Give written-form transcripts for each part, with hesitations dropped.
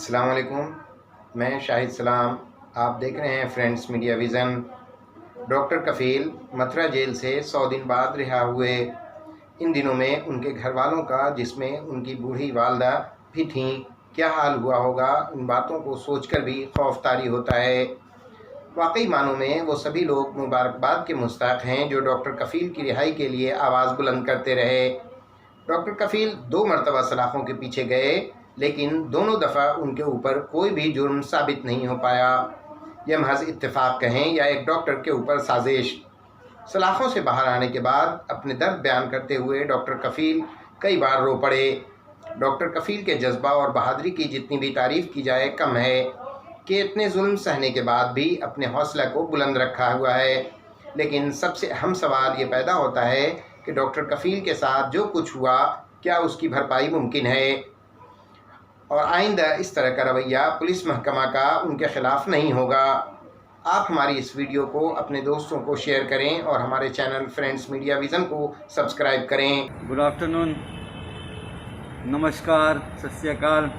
अस्सलाम वालेकुम। मैं शाहिद सलाम। आप देख रहे हैं friends media vision. Doctor Kafeel Mathura jail से 100 दिन बाद रिहा हुए। इन दिनों में उनके घर वालों का, जिसमें उनकी बूढ़ी वालदा भी थीं, क्या हाल हुआ होगा, उन बातों को सोचकर भी खौफतारी होता है। वाकई मानों में वो सभी लोग मुबारकबाद के मुस्ताक हैं जो डॉक्टर कफ़ील की रिहाई के लिए आवाज़ बुलंद करते रहे। डॉक्टर कफ़ील 2 मरतबा सलाखों के पीछे गए, लेकिन दोनों दफ़ा उनके ऊपर कोई भी जुर्म साबित नहीं हो पाया। यह महज इत्तेफाक कहें या एक डॉक्टर के ऊपर साजिश। सलाखों से बाहर आने के बाद अपने दर्द बयान करते हुए डॉक्टर कफ़ील कई बार रो पड़े। डॉक्टर कफ़ील के जज्बा और बहादुरी की जितनी भी तारीफ़ की जाए कम है कि इतने जुल्म सहने के बाद भी अपने हौसला को बुलंद रखा हुआ है। लेकिन सबसे अहम सवाल ये पैदा होता है कि डॉक्टर कफ़ील के साथ जो कुछ हुआ, क्या उसकी भरपाई मुमकिन है, और आइंदा इस तरह का रवैया पुलिस महकमा का उनके ख़िलाफ़ नहीं होगा। आप हमारी इस वीडियो को अपने दोस्तों को शेयर करें और हमारे चैनल फ्रेंड्स मीडिया विज़न को सब्सक्राइब करें। गुड आफ्टरनून, नमस्कार, सत श्री अकाल।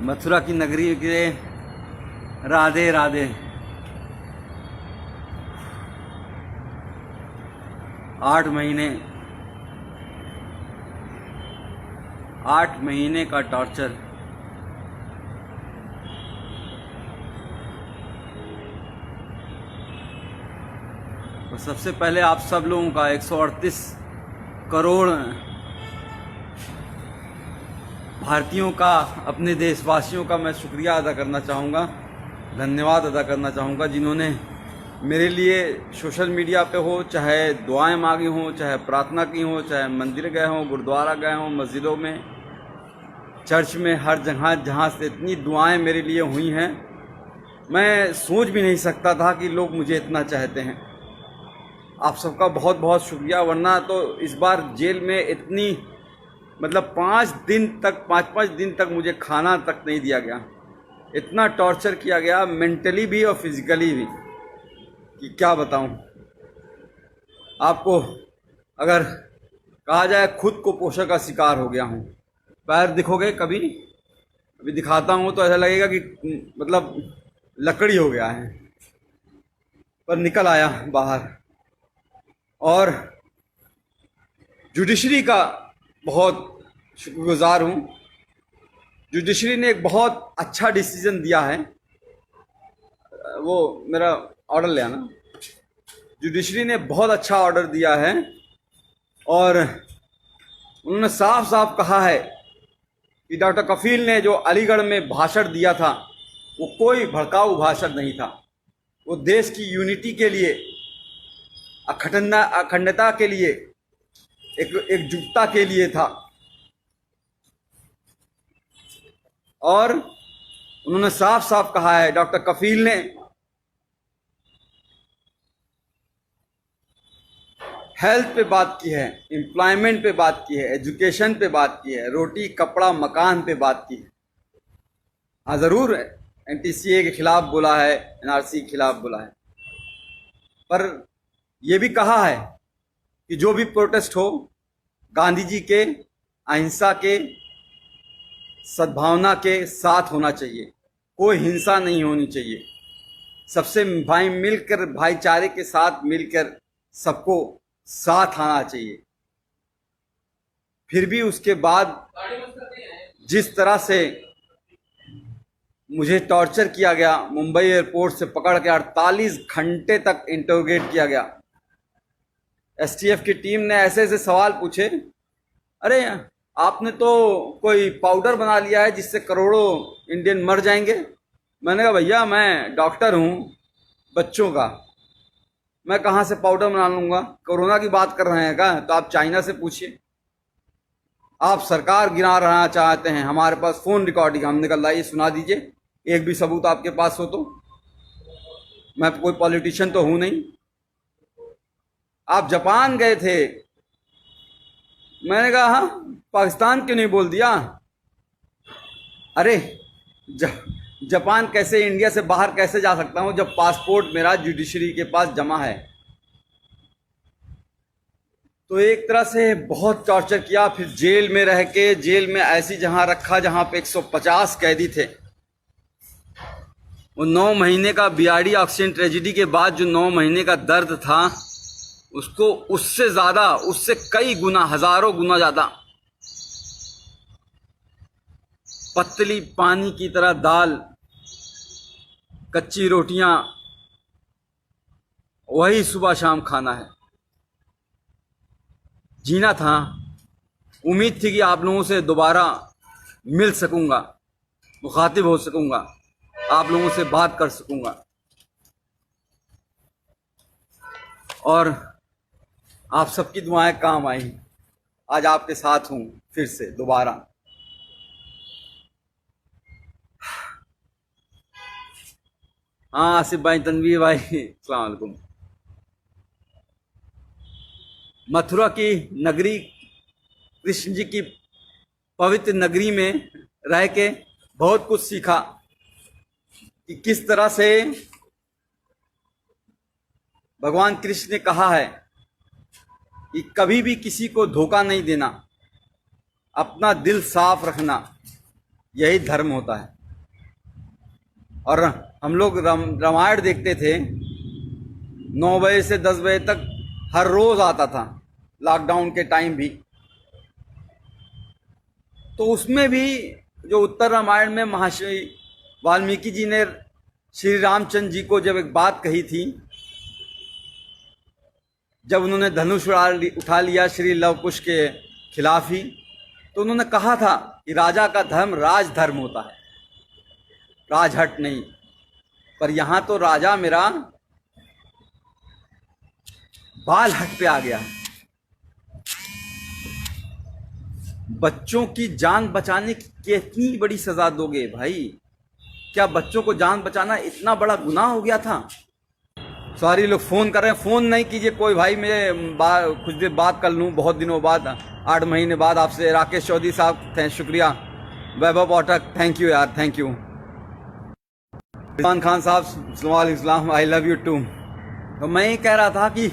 मथुरा की नगरी के राधे राधे। 8 महीने का टॉर्चर। तो सबसे पहले आप सब लोगों का 138 करोड़ भारतीयों का, अपने देशवासियों का मैं शुक्रिया अदा करना चाहूँगा, धन्यवाद अदा करना चाहूँगा, जिन्होंने मेरे लिए सोशल मीडिया पे हो, चाहे दुआएं मांगी हों, चाहे प्रार्थना की हो, चाहे मंदिर गए हों, गुरुद्वारा गए हों, मस्जिदों में, चर्च में, हर जगह जहाँ से इतनी दुआएं मेरे लिए हुई हैं, मैं सोच भी नहीं सकता था कि लोग मुझे इतना चाहते हैं। आप सबका बहुत बहुत शुक्रिया। वरना तो इस बार जेल में इतनी, मतलब 5 दिन तक मुझे खाना तक नहीं दिया गया। इतना टॉर्चर किया गया, मेंटली भी और फिजिकली भी, कि क्या बताऊं आपको। अगर कहा जाए, खुद को पोषण का शिकार हो गया हूं। पैर दिखोगे कभी, अभी दिखाता हूं तो ऐसा लगेगा कि मतलब लकड़ी हो गया है, पर निकल आया बाहर। और जुडिशरी का बहुत शुक्रगुजार हूँ। जुडिशरी ने एक बहुत अच्छा डिसीजन दिया है। वो मेरा ऑर्डर ले आना। जुडिशरी ने बहुत अच्छा ऑर्डर दिया है और उन्होंने साफ साफ कहा है कि डॉक्टर कफ़ील ने जो अलीगढ़ में भाषण दिया था, वो कोई भड़काऊ भाषण नहीं था। वो देश की यूनिटी के लिए, अखंडता के लिए, एकजुटता के लिए था। और उन्होंने साफ साफ कहा है, डॉक्टर कफ़ील ने हेल्थ पे बात की है, एम्प्लॉयमेंट पे बात की है, एजुकेशन पे बात की है, रोटी कपड़ा मकान पे बात की है। हाँ, ज़रूर NTCA के खिलाफ बोला है, NRC के खिलाफ बोला है, पर यह भी कहा है कि जो भी प्रोटेस्ट हो, गांधी जी के अहिंसा के, सद्भावना के साथ होना चाहिए। कोई हिंसा नहीं होनी चाहिए। सबसे मिलकर, भाईचारे के साथ मिलकर सबको साथ आना चाहिए। फिर भी उसके बाद जिस तरह से मुझे टॉर्चर किया गया, मुंबई एयरपोर्ट से पकड़ के 48 घंटे तक इंटरोगेट किया गया। STF की टीम ने ऐसे ऐसे सवाल पूछे, अरे आपने तो कोई पाउडर बना लिया है जिससे करोड़ों इंडियन मर जाएंगे। मैंने कहा, भैया मैं डॉक्टर हूँ बच्चों का, मैं कहाँ से पाउडर बना लूँगा। कोरोना की बात कर रहे हैं क्या? तो आप चाइना से पूछिए। आप सरकार गिरा रहना चाहते हैं, हमारे पास फ़ोन रिकॉर्डिंग, हमने कहा लाइए सुना दीजिए, एक भी सबूत आपके पास हो तो। मैं कोई पॉलिटिशियन तो हूँ नहीं। आप जापान गए थे, मैंने कहा हाँ, पाकिस्तान क्यों नहीं बोल दिया? अरे जापान कैसे, इंडिया से बाहर कैसे जा सकता हूं जब पासपोर्ट मेरा जुडिशरी के पास जमा है? तो एक तरह से बहुत टॉर्चर किया। फिर जेल में रह के, जेल में ऐसी जहां रखा जहां पे 150 कैदी थे। वो 9 महीने का बीआरडी ऑक्सीजन ट्रेजेडी के बाद जो 9 महीने का दर्द था, उसको उससे ज़्यादा, उससे कई गुना, हज़ारों गुना ज़्यादा पतली पानी की तरह दाल, कच्ची रोटियां, वही सुबह शाम खाना है। जीना था। उम्मीद थी कि आप लोगों से दोबारा मिल सकूंगा, मुखातिब हो सकूंगा, आप लोगों से बात कर सकूंगा, और आप सबकी दुआएं काम आई। आज आपके साथ हूं फिर से दोबारा। हाँ आसिफ भाई, तनवीर भाई, अस्सलाम वालेकुम। मथुरा की नगरी, कृष्ण जी की पवित्र नगरी में रह के बहुत कुछ सीखा कि किस तरह से भगवान कृष्ण ने कहा है कि कभी भी किसी को धोखा नहीं देना, अपना दिल साफ रखना, यही धर्म होता है। और हम लोग रामायण देखते थे 9 बजे से 10 बजे तक, हर रोज आता था, लॉकडाउन के टाइम भी। तो उसमें भी जो उत्तर रामायण में महर्षि वाल्मीकि जी ने श्री रामचंद्र जी को जब एक बात कही थी, जब उन्होंने धनुष उठा लिया श्री लव कुश के खिलाफ ही, तो उन्होंने कहा था कि राजा का धर्म राजधर्म होता है, राजहट नहीं। पर यहां तो राजा मेरा बाल हट पे आ गया। बच्चों की जान बचाने की कितनी बड़ी सजा दोगे भाई? क्या बच्चों को जान बचाना इतना बड़ा गुनाह हो गया था? सॉरी, लोग फोन कर रहे हैं, फोन नहीं कीजिए कोई भाई, मैं कुछ देर बात कर लूँ, बहुत दिनों बाद, 8 महीने बाद आपसे। राकेश चौधरी साहब शुक्रिया, वैभव पाठक थैंक यू यार, थैंक यू। इरफान खान साहब सलाम, आई लव यू टू। तो मैं ये कह रहा था कि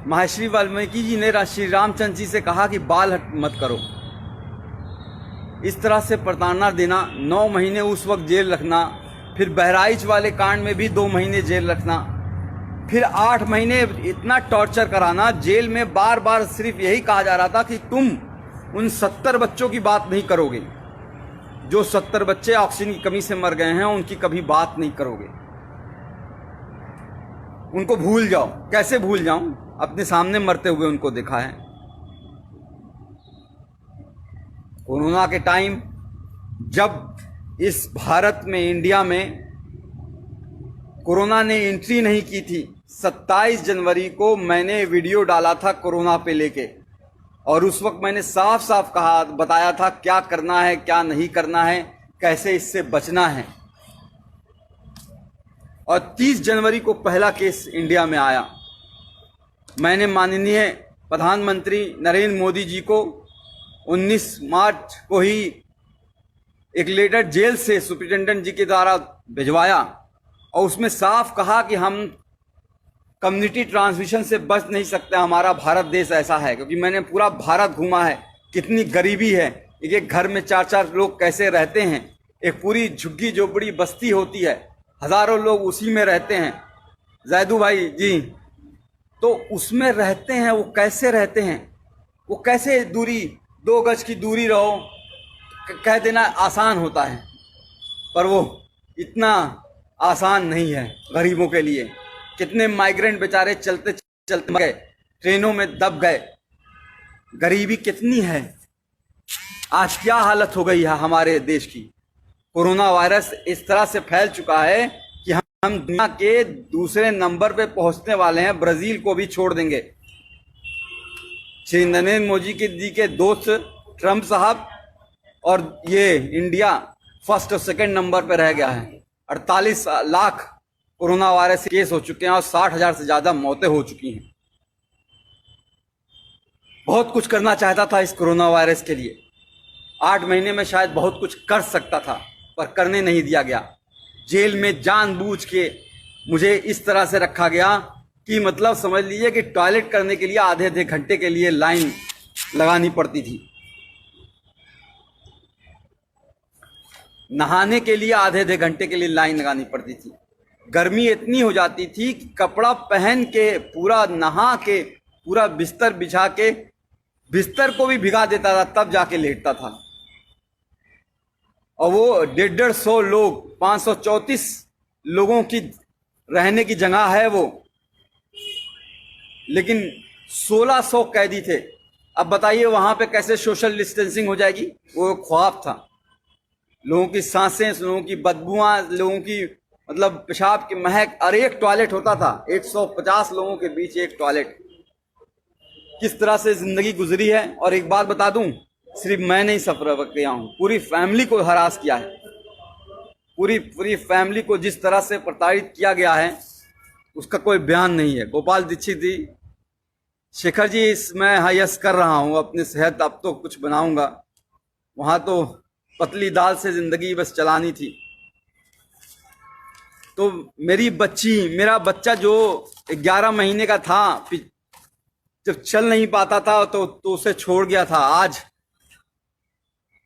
महर्षि वाल्मीकि जी ने श्री रामचंद्र जी से कहा कि बाल हट मत करो। इस तरह से प्रताड़ना देना, 9 महीने उस वक्त जेल रखना, फिर बहराइच वाले कांड में भी 2 महीने जेल रखना, फिर 8 महीने इतना टॉर्चर कराना। जेल में बार बार सिर्फ यही कहा जा रहा था कि तुम उन 70 बच्चों की बात नहीं करोगे, जो 70 बच्चे ऑक्सीजन की कमी से मर गए हैं, उनकी कभी बात नहीं करोगे, उनको भूल जाओ। कैसे भूल जाऊं? अपने सामने मरते हुए उनको देखा है। कोरोना के टाइम जब इस भारत में, इंडिया में कोरोना ने एंट्री नहीं की थी, 27 जनवरी को मैंने वीडियो डाला था कोरोना पे लेके, और उस वक्त मैंने साफ साफ कहा, बताया था क्या करना है, क्या नहीं करना है, कैसे इससे बचना है। और 30 जनवरी को पहला केस इंडिया में आया। मैंने माननीय प्रधानमंत्री नरेंद्र मोदी जी को 19 मार्च को ही एक लेटर जेल से सुप्रिंटेंडेंट जी के द्वारा भिजवाया, और उसमें साफ कहा कि हम कम्युनिटी ट्रांसमिशन से बच नहीं सकते, हमारा भारत देश ऐसा है। क्योंकि मैंने पूरा भारत घूमा है, कितनी गरीबी है, एक घर में 4-4 लोग कैसे रहते हैं, एक पूरी झुग्गी झोपड़ी बस्ती होती है, हजारों लोग उसी में रहते हैं। जैदू भाई जी, तो उसमें रहते हैं, वो कैसे रहते हैं, वो कैसे दूरी, 2 गज की दूरी रहो, कह देना आसान होता है, पर वो इतना आसान नहीं है गरीबों के लिए। कितने माइग्रेंट बेचारे चलते चलते गए, ट्रेनों में दब गए। गरीबी कितनी है, आज क्या हालत हो गई है हमारे देश की। कोरोना वायरस इस तरह से फैल चुका है कि हम दुनिया के दूसरे नंबर पे पहुंचने वाले हैं, ब्राजील को भी छोड़ देंगे। श्री नरेंद्र मोदी जी के दोस्त ट्रंप साहब, और ये इंडिया फर्स्ट और सेकंड नंबर पे रह गया है। 48 लाख कोरोना वायरस के केस हो चुके हैं और 60,000 से ज्यादा मौतें हो चुकी हैं। बहुत कुछ करना चाहता था इस कोरोना वायरस के लिए, 8 महीने में शायद बहुत कुछ कर सकता था, पर करने नहीं दिया गया। जेल में जानबूझ के मुझे इस तरह से रखा गया कि मतलब समझ लीजिए कि टॉयलेट करने के लिए आधे आधे घंटे के लिए लाइन लगानी पड़ती थी, नहाने के लिए आधे आधे घंटे के लिए लाइन लगानी पड़ती थी। गर्मी इतनी हो जाती थी कि कपड़ा पहन के पूरा नहा के पूरा बिस्तर बिछा के बिस्तर को भी भिगा देता था, तब जाके लेटता था। और वो 150 लोग 534 लोगों की रहने की जगह है वो, लेकिन 1600 कैदी थे। अब बताइए वहां पे कैसे सोशल डिस्टेंसिंग हो जाएगी? वो ख्वाब था। लोगों की सांसें, लोगों की बदबुआं, लोगों की मतलब पेशाब की महक, और एक टॉयलेट होता था, 150 लोगों के बीच एक टॉयलेट। किस तरह से जिंदगी गुजरी है। और एक बात बता दूं, सिर्फ मैं नहीं सफर किया हूं, पूरी फैमिली को हरास किया है। पूरी फैमिली को जिस तरह से प्रताड़ित किया गया है उसका कोई बयान नहीं है। गोपाल दीक्षित जी, शेखर जी, मैं हायस कर रहा हूं अपनी सेहत, अब तो कुछ बनाऊंगा। वहां तो पतली दाल से जिंदगी बस चलानी थी। तो मेरा बच्चा जो 11 महीने का था, जब चल नहीं पाता था तो उसे छोड़ गया था। आज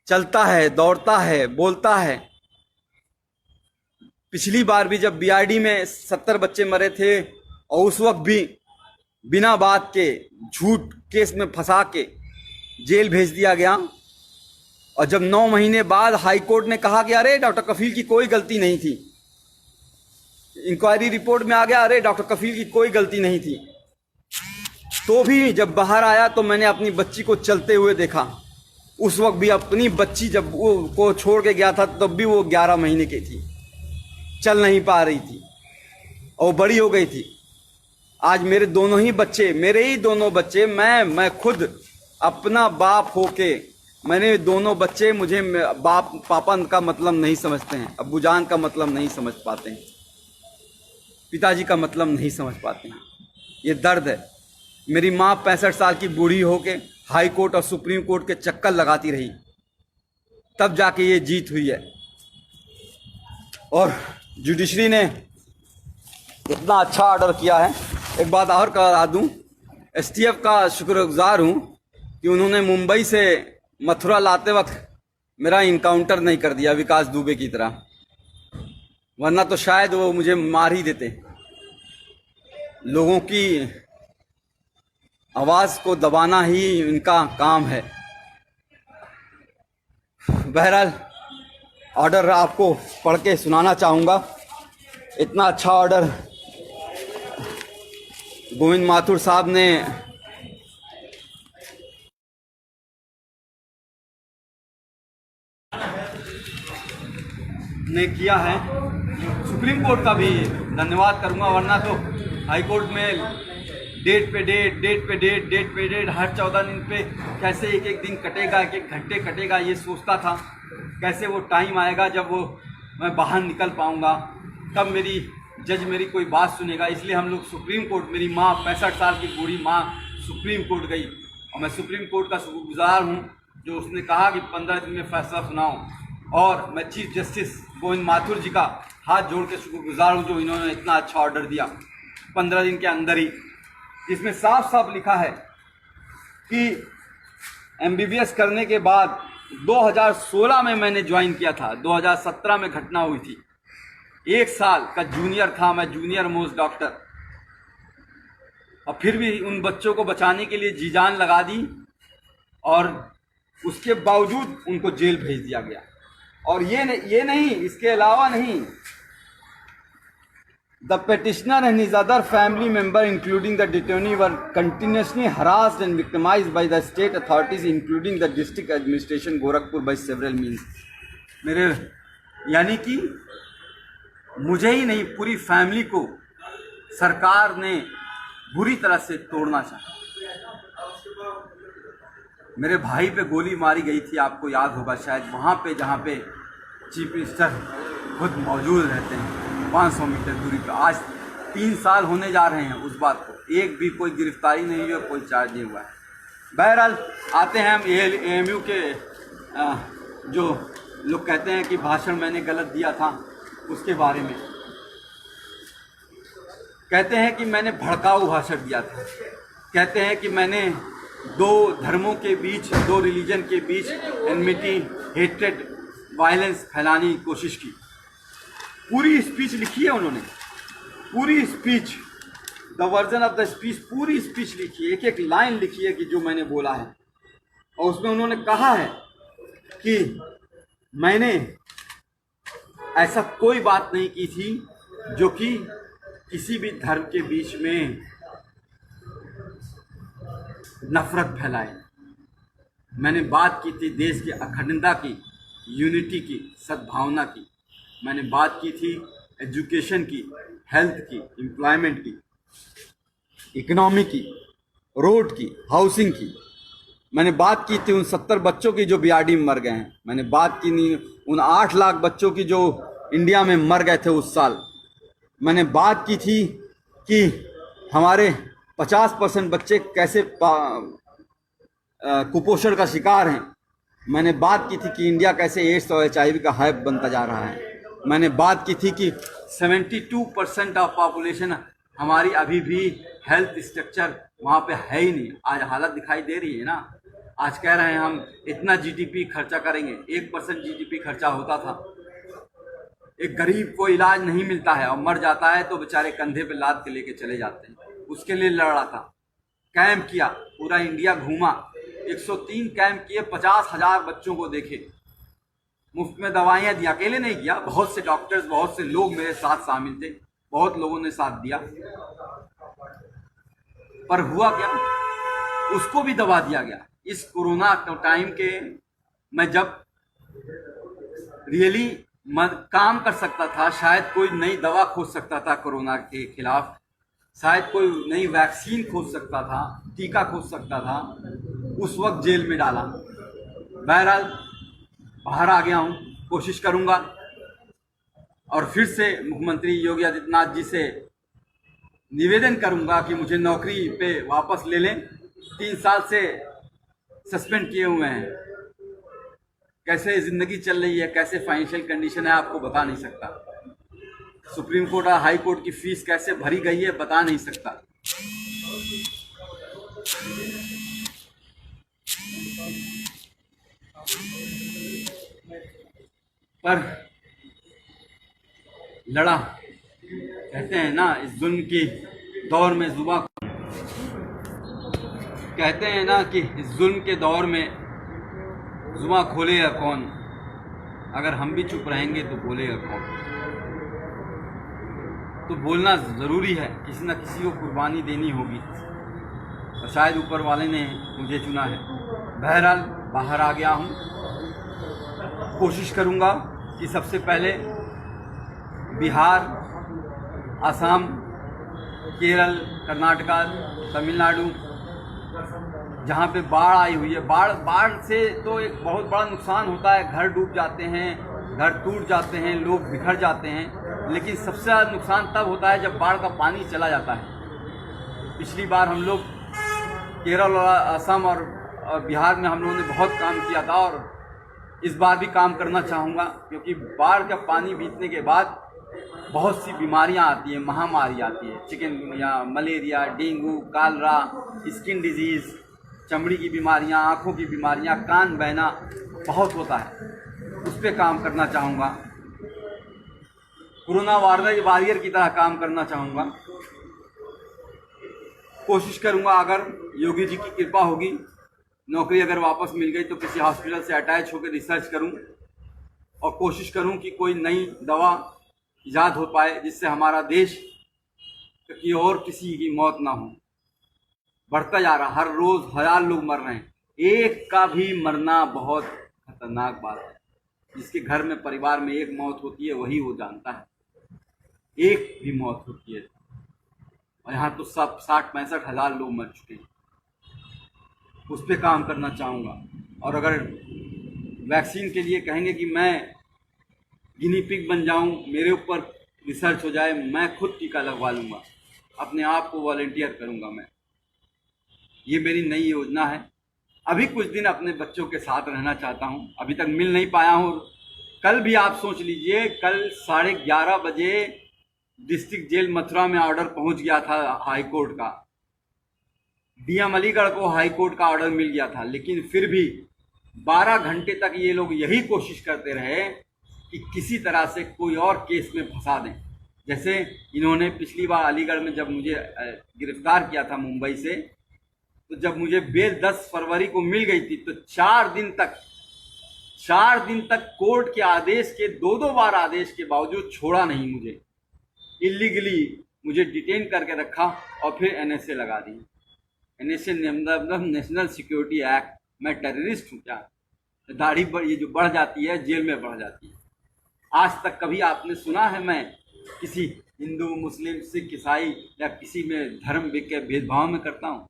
चलता है, दौड़ता है, बोलता है। पिछली बार भी जब बीआरडी में 70 बच्चे मरे थे और उस वक्त भी बिना बात के झूठ केस में फंसा के जेल भेज दिया गया। और जब 9 महीने बाद हाई कोर्ट ने कहा कि अरे डॉक्टर कफील की कोई गलती नहीं थी, इंक्वायरी रिपोर्ट में आ गया अरे डॉक्टर कफील की कोई गलती नहीं थी, तो भी जब बाहर आया तो मैंने अपनी बच्ची को चलते हुए देखा। उस वक्त भी अपनी बच्ची जब वो को छोड़ के गया था तब भी वो 11 महीने की थी, चल नहीं पा रही थी और बड़ी हो गई थी। आज मेरे दोनों ही बच्चे, मेरे ही दोनों बच्चे, मैं खुद अपना बाप होके, मैंने दोनों बच्चे, मुझे बाप पापा का मतलब नहीं समझते हैं, अब्बूजान का मतलब नहीं समझ पाते हैं, पिताजी का मतलब नहीं समझ पाते हैं। ये दर्द है। मेरी माँ 65 साल की बूढ़ी होके हाई कोर्ट और सुप्रीम कोर्ट के चक्कर लगाती रही, तब जाके ये जीत हुई है। और जुडिशरी ने इतना अच्छा ऑर्डर किया है। एक बात और करा दूं, एसटीएफ का शुक्रगुजार हूं कि उन्होंने मुंबई से मथुरा लाते वक्त मेरा इनकाउंटर नहीं कर दिया विकास दुबे की तरह, वरना तो शायद वो मुझे मार ही देते। लोगों की आवाज़ को दबाना ही इनका काम है। बहरहाल ऑर्डर आपको पढ़ के सुनाना चाहूँगा। इतना अच्छा ऑर्डर गोविंद माथुर साहब ने किया है। सुप्रीम कोर्ट का भी धन्यवाद करूंगा, वरना तो हाई कोर्ट में डेट पे डेट हर 14 दिन पे कैसे एक एक दिन कटेगा, एक एक घंटे कटेगा, ये सोचता था। कैसे वो टाइम आएगा जब वो मैं बाहर निकल पाऊंगा, तब मेरी जज मेरी कोई बात सुनेगा। इसलिए हम लोग सुप्रीम कोर्ट, मेरी माँ 65 साल की बूढ़ी माँ सुप्रीम कोर्ट गई और मैं सुप्रीम कोर्ट का शुक्रगुजार हूँ जो उसने कहा कि 15 दिन में फैसला सुनाओ। और मैं चीफ जस्टिस गोविंद माथुर जी का हाथ जोड़ के शुक्रगुजार हूँ जो इन्होंने इतना अच्छा ऑर्डर दिया 15 दिन के अंदर ही, जिसमें साफ साफ लिखा है कि एमबीबीएस करने के बाद 2016 में मैंने ज्वाइन किया था, 2017 में घटना हुई थी। 1 साल का जूनियर था मैं, जूनियर मोस्ट डॉक्टर, और फिर भी उन बच्चों को बचाने के लिए जी जान लगा दी और उसके बावजूद उनको जेल भेज दिया गया। और ये नहीं, इसके अलावा नहीं, the petitioner and his other family member including the detainee were continuously harassed and victimized by the state authorities including the district administration Gorakhpur by several means। मेरे यानी कि मुझे ही नहीं, पूरी फैमिली को सरकार ने बुरी तरह से तोड़ना चाहा। मेरे भाई पे गोली मारी गई थी, आपको याद होगा शायद, वहाँ पे जहाँ पे चीफ मिनिस्टर खुद मौजूद रहते हैं 500 मीटर दूरी पर। आज 3 साल होने जा रहे हैं उस बात को, एक भी कोई गिरफ्तारी नहीं हुई, कोई चार्ज नहीं हुआ है। बहरहाल आते हैं हम एएमयू के जो लोग कहते हैं कि भाषण मैंने गलत दिया था उसके बारे में। कहते हैं कि मैंने भड़काऊ भाषण दिया था, कहते हैं कि मैंने दो धर्मों के बीच, दो रिलीजन के बीच एनमिटी, हेट्रेड, वायलेंस फैलाने की कोशिश की। पूरी स्पीच लिखी है उन्होंने, पूरी speech, the version of the speech, पूरी स्पीच लिखी है, एक एक लाइन लिखी है कि जो मैंने बोला है। और उसमें उन्होंने कहा है कि मैंने ऐसा कोई बात नहीं की थी जो कि किसी भी धर्म के बीच में नफरत फैलाए। मैंने बात की थी देश की अखंडता की, यूनिटी की, सद्भावना की। मैंने बात की थी एजुकेशन की, हेल्थ की, एम्प्लॉयमेंट की, इकोनॉमी की, रोड की, हाउसिंग की। मैंने बात की थी उन 70 बच्चों की जो बीआरडी में मर गए हैं। मैंने बात की नहीं उन 8 लाख बच्चों की जो इंडिया में मर गए थे उस साल। मैंने बात की थी कि हमारे 50% बच्चे कैसे कुपोषण का शिकार हैं। मैंने बात की थी कि इंडिया कैसे एड्स और HIV का हाइब बनता जा रहा है। मैंने बात की थी कि 72% ऑफ पॉपुलेशन हमारी अभी भी हेल्थ स्ट्रक्चर वहाँ पे है ही नहीं। आज हालत दिखाई दे रही है ना। आज कह रहे हैं हम इतना GDP खर्चा करेंगे, 1% GDP खर्चा होता था। एक गरीब को इलाज नहीं मिलता है और मर जाता है तो बेचारे कंधे पे लाद के लेके चले जाते हैं। उसके लिए लड़ा था, कैंप किया, पूरा इंडिया घूमा, 103 कैंप किए, 50,000 बच्चों को देखे, मुफ्त में दवाइयाँ दी। अकेले नहीं किया, बहुत से डॉक्टर्स, बहुत से लोग मेरे साथ शामिल थे, बहुत लोगों ने साथ दिया। पर हुआ क्या, उसको भी दबा दिया गया। इस कोरोना टाइम के मैं जब रियली काम कर सकता था, शायद कोई नई दवा खोज सकता था कोरोना के खिलाफ, शायद कोई नई वैक्सीन खोज सकता था, टीका खोज सकता था, उस वक्त जेल में डाला। बहरहाल बाहर आ गया हूँ, कोशिश करूँगा और फिर से मुख्यमंत्री योगी आदित्यनाथ जी से निवेदन करूँगा कि मुझे नौकरी पे वापस ले लें। 3 साल से सस्पेंड किए हुए हैं। कैसे ज़िंदगी चल रही है, कैसे फाइनेंशियल कंडीशन है, आपको बता नहीं सकता। सुप्रीम कोर्ट और हाई कोर्ट की फीस कैसे भरी गई है, बता नहीं सकता। पर लड़ा, कहते हैं ना इस जुल्म की दौर में जुबान, कहते हैं ना कि इस जुल्म के दौर में जुबान खोलेगा कौन। अगर हम भी चुप रहेंगे तो बोलेगा कौन। तो बोलना ज़रूरी है, किसी न किसी को कुर्बानी देनी होगी और शायद ऊपर वाले ने मुझे चुना है। बहरहाल बाहर आ गया हूँ, कोशिश करूँगा कि सबसे पहले बिहार, असम, केरल, कर्नाटका, तमिलनाडु, जहाँ पे बाढ़ आई हुई है, बाढ़ से तो एक बहुत बड़ा नुकसान होता है। घर डूब जाते हैं, घर टूट जाते हैं, लोग बिखर जाते हैं। लेकिन सबसे ज़्यादा नुकसान तब होता है जब बाढ़ का पानी चला जाता है। पिछली बार हम लोग केरल और असम और बिहार में हम लोगों ने बहुत काम किया था और इस बार भी काम करना चाहूँगा, क्योंकि बाढ़ का पानी बीतने के बाद बहुत सी बीमारियां आती हैं, महामारी आती है, chikungunya, malaria, dengue, Kalra, skin disease, चमड़ी की बीमारियां, आँखों की बीमारियां, कान बहना बहुत होता है। उस पर काम करना चाहूँगा, कोरोना वॉरियर की तरह काम करना चाहूँगा। कोशिश करूँगा, अगर योगी जी की कृपा होगी, नौकरी अगर वापस मिल गई तो किसी हॉस्पिटल से अटैच होकर रिसर्च करूँ और कोशिश करूँ कि कोई नई दवा ईजाद हो पाए जिससे हमारा देश कि और किसी की मौत ना हो। बढ़ता जा रहा, हर रोज़ 1000 लोग मर रहे हैं। एक का भी मरना बहुत खतरनाक बात है। जिसके घर में, परिवार में एक मौत होती है वही वो जानता है, एक भी मौत होती है। और यहाँ तो सब 60-65 हज़ार लोग मर चुके हैं। उस पर काम करना चाहूँगा। और अगर वैक्सीन के लिए कहेंगे कि मैं गिनी पिग बन जाऊं, मेरे ऊपर रिसर्च हो जाए, मैं खुद टीका लगवा लूँगा, अपने आप को वॉलंटियर करूँगा मैं। ये मेरी नई योजना है। अभी कुछ दिन अपने बच्चों के साथ रहना चाहता हूँ, अभी तक मिल नहीं पाया हूँ। कल भी आप सोच लीजिए, कल 11:30 बजे डिस्ट्रिक्ट जेल मथुरा में ऑर्डर पहुंच गया था हाई कोर्ट का, डीएम अलीगढ़ को हाई कोर्ट का ऑर्डर मिल गया था, लेकिन फिर भी 12 घंटे तक ये लोग यही कोशिश करते रहे कि किसी तरह से कोई और केस में फंसा दें। जैसे इन्होंने पिछली बार अलीगढ़ में जब मुझे गिरफ्तार किया था मुंबई से, तो जब मुझे बेल 10 फरवरी को मिल गई थी तो 4 दिन तक कोर्ट के आदेश के दो बार आदेश के बावजूद छोड़ा नहीं मुझे, इलीगली मुझे डिटेन करके रखा और फिर एनएसए लगा दी। एनएसए मतलब नेशनल सिक्योरिटी एक्ट। मैं टेररिस्ट हूँ क्या? दाढ़ी ये जो बढ़ जाती है जेल में बढ़ जाती है। आज तक कभी आपने सुना है मैं किसी हिंदू मुस्लिम सिख ईसाई या किसी में धर्म के भेदभाव में करता हूँ?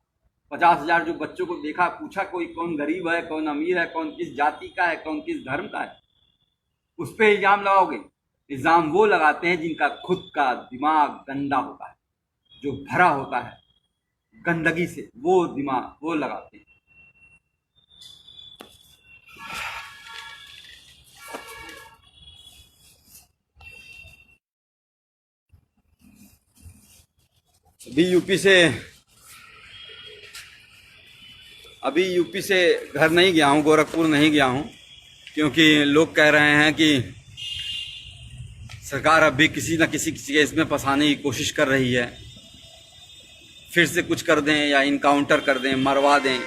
50,000 जो बच्चों को देखा, पूछा कोई कौन गरीब है, कौन अमीर है, कौन किस जाति का है, कौन किस धर्म का है? उस पर इल्ज़ाम लगाओगे? इल्ज़ाम वो लगाते हैं जिनका खुद का दिमाग गंदा होता है, जो भरा होता है गंदगी से, वो दिमाग वो लगाते हैं। अभी यूपी से घर नहीं गया हूँ, गोरखपुर नहीं गया हूँ, क्योंकि लोग कह रहे हैं कि सरकार अब भी किसी न किसी केस में फंसाने की कोशिश कर रही है, फिर से कुछ कर दें या इनकाउंटर कर दें, मरवा दें।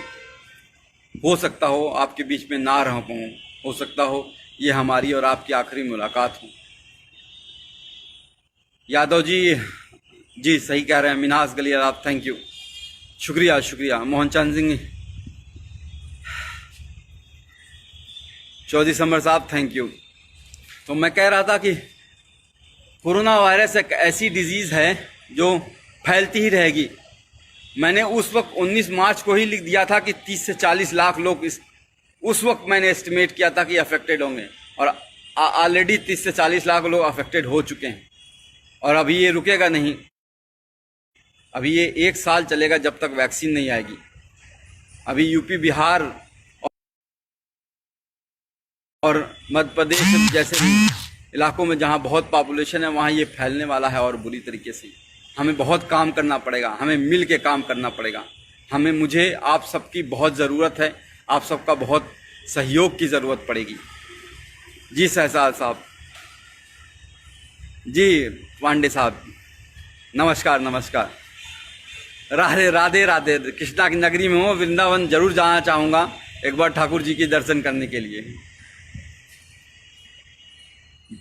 हो सकता हो आपके बीच में ना रह पाऊँ, हो सकता हो ये हमारी और आपकी आखिरी मुलाकात हो। यादव जी सही कह रहे हैं। मिनहास गली आप, थैंक यू, शुक्रिया। मोहन चंद सिंह चौधरी समर साहब, थैंक यू। तो मैं कह रहा था कि कोरोना वायरस एक ऐसी डिजीज़ है जो फैलती ही रहेगी। मैंने उस वक्त 19 मार्च को ही लिख दिया था कि 30 से 40 लाख लोग उस वक्त मैंने एस्टिमेट किया था कि अफेक्टेड होंगे, और ऑलरेडी 30 से 40 लाख लोग अफेक्टेड हो चुके हैं। और अभी ये रुकेगा नहीं, अभी ये 1 साल चलेगा जब तक वैक्सीन नहीं आएगी। अभी यूपी, बिहार और मध्य प्रदेश जैसे इलाकों में जहाँ बहुत पॉपुलेशन है वहाँ ये फैलने वाला है, और बुरी तरीके से। हमें बहुत काम करना पड़ेगा, हमें मिल के काम करना पड़ेगा। मुझे आप सबकी बहुत ज़रूरत है, आप सबका बहुत सहयोग की ज़रूरत पड़ेगी। जी सहसाल साहब, जी पांडे साहब, नमस्कार। राधे। कृष्णा की नगरी में हूँ, वृंदावन जरूर जाना चाहूँगा एक बार ठाकुर जी के दर्शन करने के लिए।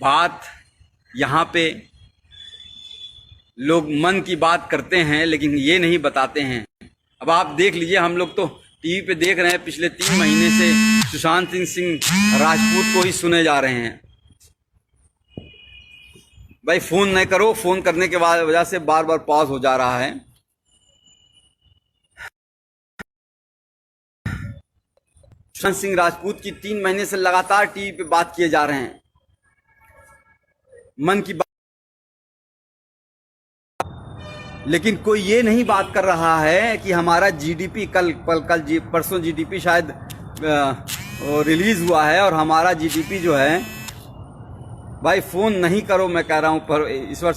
बात यहाँ पे लोग मन की बात करते हैं लेकिन ये नहीं बताते हैं। अब आप देख लीजिए, हम लोग तो टीवी पे देख रहे हैं, पिछले 3 महीने से सुशांत सिंह राजपूत को ही सुने जा रहे हैं। भाई फ़ोन नहीं करो, फ़ोन करने के वजह से बार बार पॉज हो जा रहा है। सुशांत सिंह राजपूत की 3 महीने से लगातार टीवी पे बात किए जा रहे हैं, मन की बात, लेकिन कोई ये नहीं बात कर रहा है कि हमारा जीडीपी परसों जीडीपी शायद रिलीज हुआ है, और हमारा जीडीपी जो है, भाई फ़ोन नहीं करो, मैं कह रहा हूँ। पर ईश्वर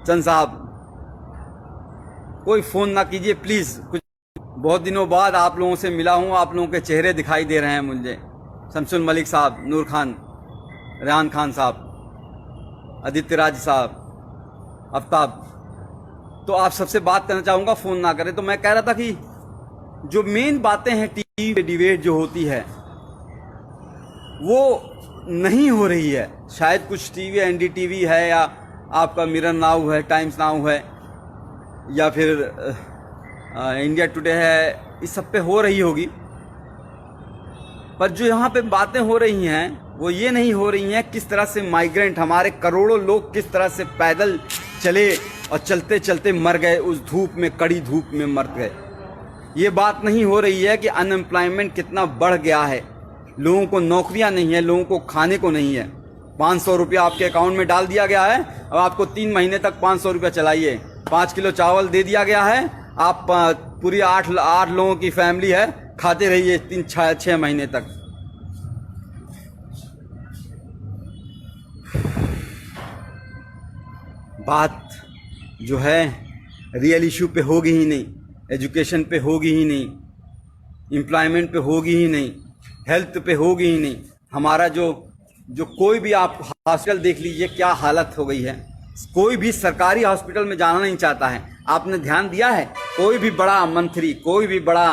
चंद साहब, कोई फ़ोन ना कीजिए प्लीज़। कुछ बहुत दिनों बाद आप लोगों से मिला हूँ, आप लोगों के चेहरे दिखाई दे रहे हैं मुझे। शमसुल मलिक साहब, नूर खान, रेहान खान साहब, आदित्य राज साहब, आफ्ताब, तो आप सबसे बात करना चाहूँगा, फ़ोन ना करें। तो मैं कह रहा था कि जो मेन बातें हैं टीवी पे डिबेट जो होती है वो नहीं हो रही है। शायद कुछ टीवी एनडीटीवी है, या आपका मिरर नाउ है, टाइम्स नाउ है, या फिर इंडिया टुडे है, इस सब पे हो रही होगी। पर जो यहाँ पे बातें हो रही हैं वो ये नहीं हो रही हैं किस तरह से माइग्रेंट, हमारे करोड़ों लोग किस तरह से पैदल चले और चलते चलते मर गए, उस धूप में, कड़ी धूप में मर गए। ये बात नहीं हो रही है कि अनएम्प्लॉयमेंट कितना बढ़ गया है, लोगों को नौकरियां नहीं है, लोगों को खाने को नहीं है। 500 रुपया आपके अकाउंट में डाल दिया गया है, अब आपको 3 महीने तक 500 रुपया चलाइए। 5 किलो चावल दे दिया गया है, आप पूरी 8 लोगों की फैमिली है, खाते रहिए 3-6 महीने तक। बात जो है रियल इशू पे होगी ही नहीं, एजुकेशन पे होगी ही नहीं, एम्प्लॉयमेंट पे होगी ही नहीं, हेल्थ पे होगी ही नहीं। हमारा जो कोई भी आप हॉस्पिटल देख लीजिए क्या हालत हो गई है। कोई भी सरकारी हॉस्पिटल में जाना नहीं चाहता है। आपने ध्यान दिया है, कोई भी बड़ा मंत्री, कोई भी बड़ा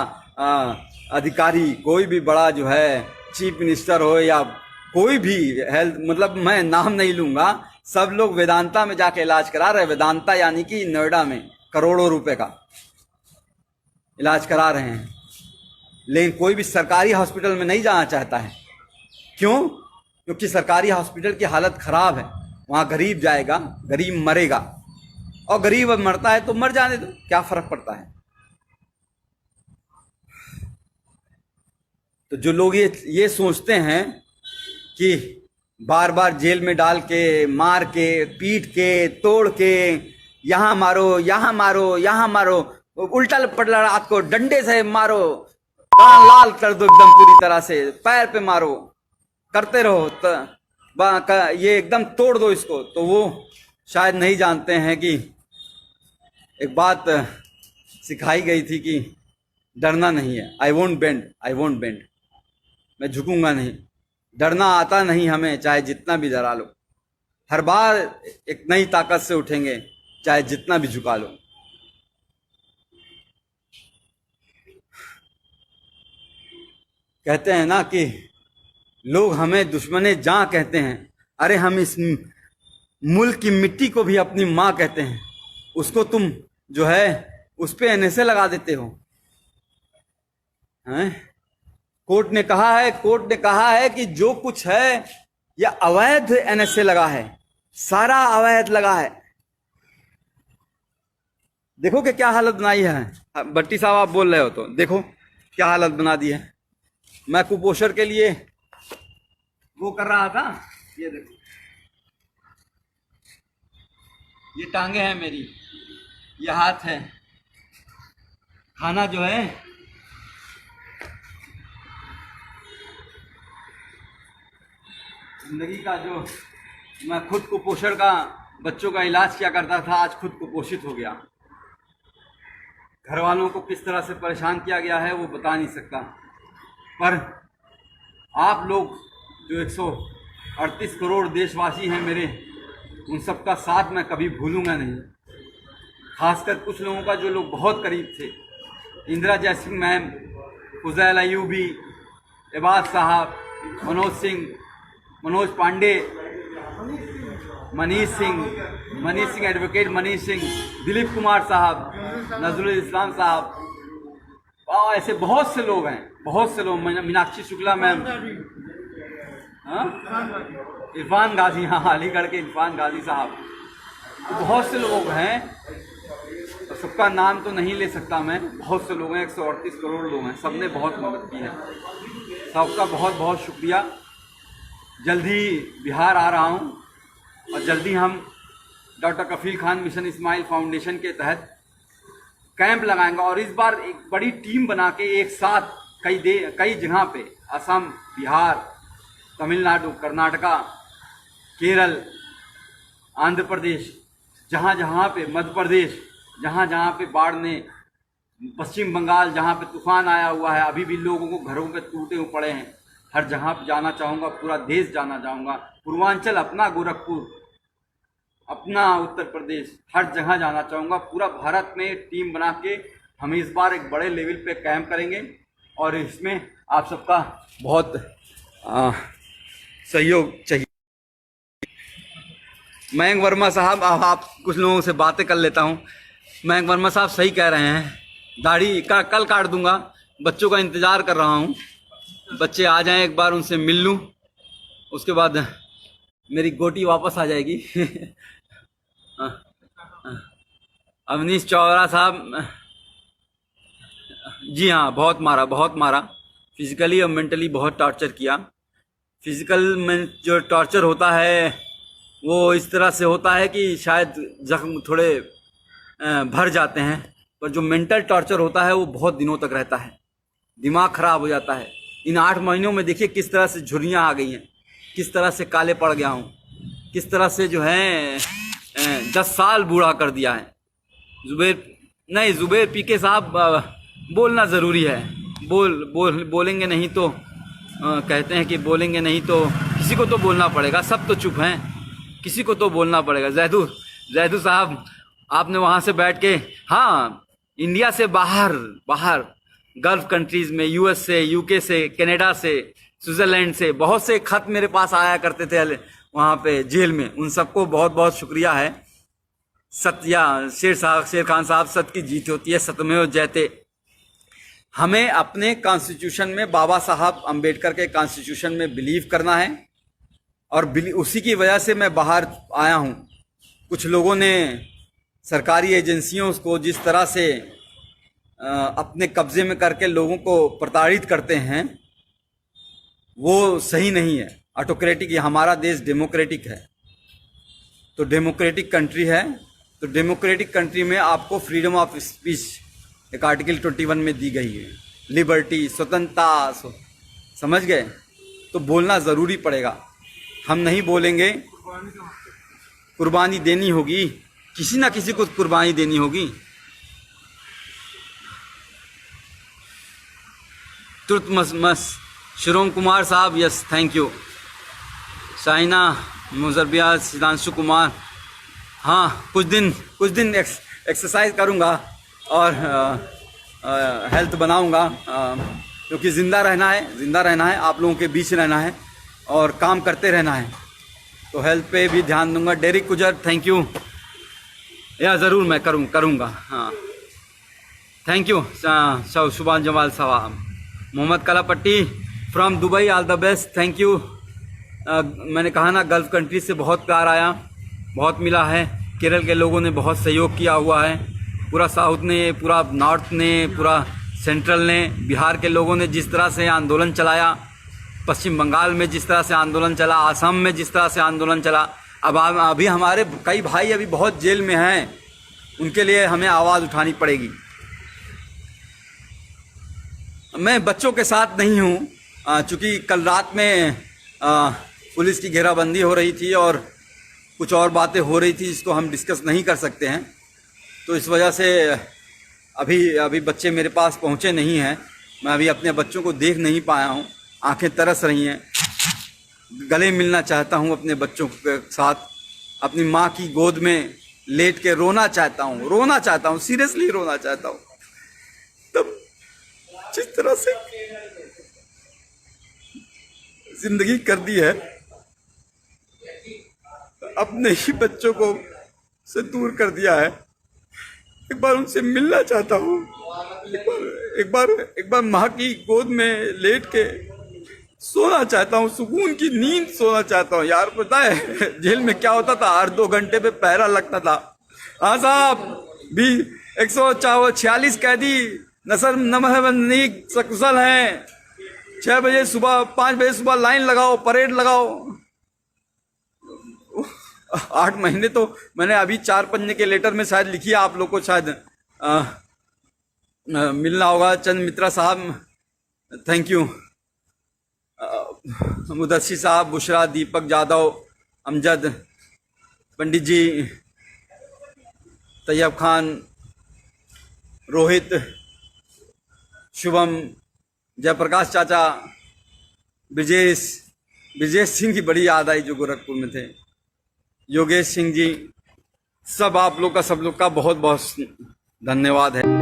अधिकारी, कोई भी बड़ा जो है चीफ मिनिस्टर हो या कोई भी हेल्थ, मतलब मैं नाम नहीं लूँगा, सब लोग वेदांता में जाके इलाज करा रहे हैं। वेदांता यानी कि नोएडा में करोड़ों रुपए का इलाज करा रहे हैं, लेकिन कोई भी सरकारी हॉस्पिटल में नहीं जाना चाहता है। क्यों? क्योंकि सरकारी हॉस्पिटल की हालत ख़राब है। वहाँ गरीब जाएगा, गरीब मरेगा, और गरीब मरता है तो मर जाने दो, क्या फ़र्क पड़ता है। तो जो लोग ये सोचते हैं कि बार बार जेल में डाल के, मार के, पीट के, तोड़ के, यहाँ मारो, यहाँ मारो, यहाँ मारो, उल्टा पलटा रात को डंडे से मारो, कान लाल कर दो एकदम पूरी तरह से, पैर पे मारो, करते रहो ये एकदम तोड़ दो इसको, तो वो शायद नहीं जानते हैं कि एक बात सिखाई गई थी कि डरना नहीं है। I won't bend, I won't bend, मैं झुकूंगा नहीं। डरना आता नहीं हमें, चाहे जितना भी डरा लो। हर बार एक नई ताकत से उठेंगे, चाहे जितना भी झुका लो। कहते हैं ना कि लोग हमें दुश्मने जान कहते हैं। अरे हम इस मुल्क की मिट्टी को भी अपनी माँ कहते हैं। उसको तुम जो है उस पे एनएसए लगा देते हो हैं? कोर्ट ने कहा है कि जो कुछ है यह अवैध एनएसए लगा है, सारा अवैध लगा है। देखो कि क्या हालत बनाई है। भट्टी साहब आप बोल रहे हो तो देखो क्या हालत बना दी है। मैं कुपोषण के लिए वो कर रहा था, ये देखो, ये टांगे हैं मेरी, ये हाथ है। खाना जो है जिंदगी का, जो मैं खुद कुपोषण का बच्चों का इलाज किया करता था, आज खुद कुपोषित हो गया। घर वालों को किस तरह से परेशान किया गया है वो बता नहीं सकता, पर आप लोग जो 138 करोड़ देशवासी हैं मेरे, उन सब का साथ मैं कभी भूलूंगा नहीं। खासकर कुछ लोगों का जो लोग बहुत करीब थे, इंदिरा जयसिंह मैम, फुज़ैल अयूबी, इबाद साहब, मनोज सिंह, मनोज पांडे, मनीष सिंह, एडवोकेट मनीष सिंह, दिलीप कुमार साहब, नजरुल इस्लाम साहब, और ऐसे बहुत से लोग हैं, बहुत से लोग, मीनाक्षी शुक्ला मैम, इरफान गाजी, हाँ अलीगढ़ के इरफान गाजी साहब, तो बहुत से लोग हैं। सबका नाम तो नहीं ले सकता मैं, बहुत से लोग हैं, 138 करोड़ लोग हैं, सबने बहुत मदद की है। सबका बहुत बहुत शुक्रिया। जल्दी बिहार आ रहा हूँ और जल्दी हम डॉक्टर कफील खान मिशन इस्माइल फाउंडेशन के तहत कैंप लगाएंगे, और इस बार एक बड़ी टीम बना के एक साथ कई जगह पे, असम, बिहार, तमिलनाडु, कर्नाटका, केरल, आंध्र प्रदेश, जहाँ जहाँ पे, मध्य प्रदेश, जहाँ जहाँ पे बाढ़ ने, पश्चिम बंगाल जहाँ पे तूफान आया हुआ है, अभी भी लोगों को घरों पे टूटे हुए पड़े हैं, हर जगह पे जाना चाहूँगा, पूरा देश जाना चाहूँगा। पूर्वांचल अपना, गोरखपुर अपना, उत्तर प्रदेश, हर जगह जाना चाहूँगा। पूरा भारत में टीम बना के हम इस बार एक बड़े लेवल पे कैंप करेंगे, और इसमें आप सबका बहुत सहयोग चाहिए। मयंक वर्मा साहब, आप कुछ लोगों से बातें कर लेता हूँ। मयंक वर्मा साहब सही कह रहे हैं, दाढ़ी का कल काट दूंगा। बच्चों का इंतज़ार कर रहा हूँ, बच्चे आ जाएं, एक बार उनसे मिल लूँ, उसके बाद मेरी गोटी वापस आ जाएगी। अवनीश चौरा साहब, जी हाँ, बहुत मारा, फिजिकली और मेंटली बहुत टॉर्चर किया। फिजिकल में जो टॉर्चर होता है वो इस तरह से होता है कि शायद जख्म थोड़े भर जाते हैं, पर जो मेंटल टॉर्चर होता है वो बहुत दिनों तक रहता है, दिमाग ख़राब हो जाता है। इन 8 महीनों में देखिए किस तरह से झुर्रियाँ आ गई हैं, किस तरह से काले पड़ गया हूँ, किस तरह से जो है 10 साल बूढ़ा कर दिया है। जुबैर पीके साहब, बोलना ज़रूरी है। बोलेंगे नहीं तो कहते हैं कि बोलेंगे नहीं तो किसी को तो बोलना पड़ेगा। सब तो चुप हैं, किसी को तो बोलना पड़ेगा। जैदू साहब, आपने वहाँ से बैठ के, हाँ, इंडिया से बाहर गल्फ कंट्रीज़ में, यूएस से, यूके से, कनाडा से, स्विट्ज़रलैंड से बहुत से खत मेरे पास आया करते थे वहाँ पे जेल में। उन सबको बहुत बहुत शुक्रिया है। शेर खान साहब, सत्य की जीत होती है, सत्यमेव जयते। हमें अपने कॉन्स्टिट्यूशन में, बाबा साहब अम्बेडकर के कॉन्स्टिट्यूशन में बिलीव करना है, और उसी की वजह से मैं बाहर आया हूँ। कुछ लोगों ने सरकारी एजेंसियों को जिस तरह से अपने कब्जे में करके लोगों को प्रताड़ित करते हैं, वो सही नहीं है। ऑटोक्रेटिक, हमारा देश डेमोक्रेटिक है, तो डेमोक्रेटिक कंट्री है, तो डेमोक्रेटिक कंट्री में आपको फ्रीडम ऑफ स्पीच एक आर्टिकल 21 में दी गई है, लिबर्टी, स्वतंत्रता, समझ गए? तो बोलना ज़रूरी पड़ेगा। हम नहीं बोलेंगे, कुर्बानी देनी होगी, किसी ना किसी को कुर्बानी देनी होगी। तुर्तमस शिरोम कुमार साहब, यस, थैंक यू। शाइना मुजरबिया, सिद्धांशु कुमार, हाँ, कुछ दिन एक्सरसाइज करूँगा और हेल्थ बनाऊँगा, क्योंकि ज़िंदा रहना है, आप लोगों के बीच रहना है और काम करते रहना है, तो हेल्थ पे भी ध्यान दूंगा। डेरिक गुजर, थैंक यू। या ज़रूर मैं करूँगा, हाँ, थैंक यू। शुभान जमाल साहब, Mohammad Kalapatti from Dubai, all the best, thank you. मैंने कहा ना, गल्फ़ कंट्री से बहुत प्यार आया, बहुत मिला है। केरल के लोगों ने बहुत सहयोग किया हुआ है, पूरा साउथ ने, पूरा नॉर्थ ने, पूरा सेंट्रल ने, बिहार के लोगों ने जिस तरह से आंदोलन चलाया, पश्चिम बंगाल में जिस तरह से आंदोलन चला, असम में जिस तरह से आंदोलन चला। अब अभी हमारे कई भाई अभी बहुत जेल में हैं, उनके लिए हमें आवाज़ उठानी पड़ेगी। मैं बच्चों के साथ नहीं हूँ, चूँकि कल रात में पुलिस की घेराबंदी हो रही थी और कुछ और बातें हो रही थी जिसको हम डिस्कस नहीं कर सकते हैं, तो इस वजह से अभी बच्चे मेरे पास पहुँचे नहीं हैं। मैं अभी अपने बच्चों को देख नहीं पाया हूँ, आंखें तरस रही हैं, गले मिलना चाहता हूँ अपने बच्चों के साथ, अपनी माँ की गोद में लेट के रोना चाहता हूँ, सीरियसली रोना चाहता हूँ। तब जिस तरह से जिंदगी कर दी है, अपने ही बच्चों को से दूर कर दिया है, एक बार उनसे मिलना चाहता हूँ, एक बार माँ की गोद में लेट के सोना चाहता हूँ, सुकून की नींद सोना चाहता हूँ। यार पता है जेल में क्या होता था, 8-2 घंटे पे पहरा लगता था। हाँ साहब, भी 146 कैदी नमहबंदी सकुशल हैं, 5 बजे सुबह लाइन लगाओ, परेड लगाओ। 8 महीने तो मैंने अभी 4 पन्ने के लेटर में शायद लिखी है, आप लोग को शायद मिलना होगा। चंद मित्रा साहब, थैंक यू। मुदस्सी साहब, बुशरा, दीपक यादव, अमजद, पंडित जी, तैयब खान, रोहित, शुभम, जयप्रकाश चाचा, ब्रिजेश सिंह की बड़ी याद आई जो गोरखपुर में थे, योगेश सिंह जी, सब आप लोग का, सब लोग का बहुत बहुत धन्यवाद है।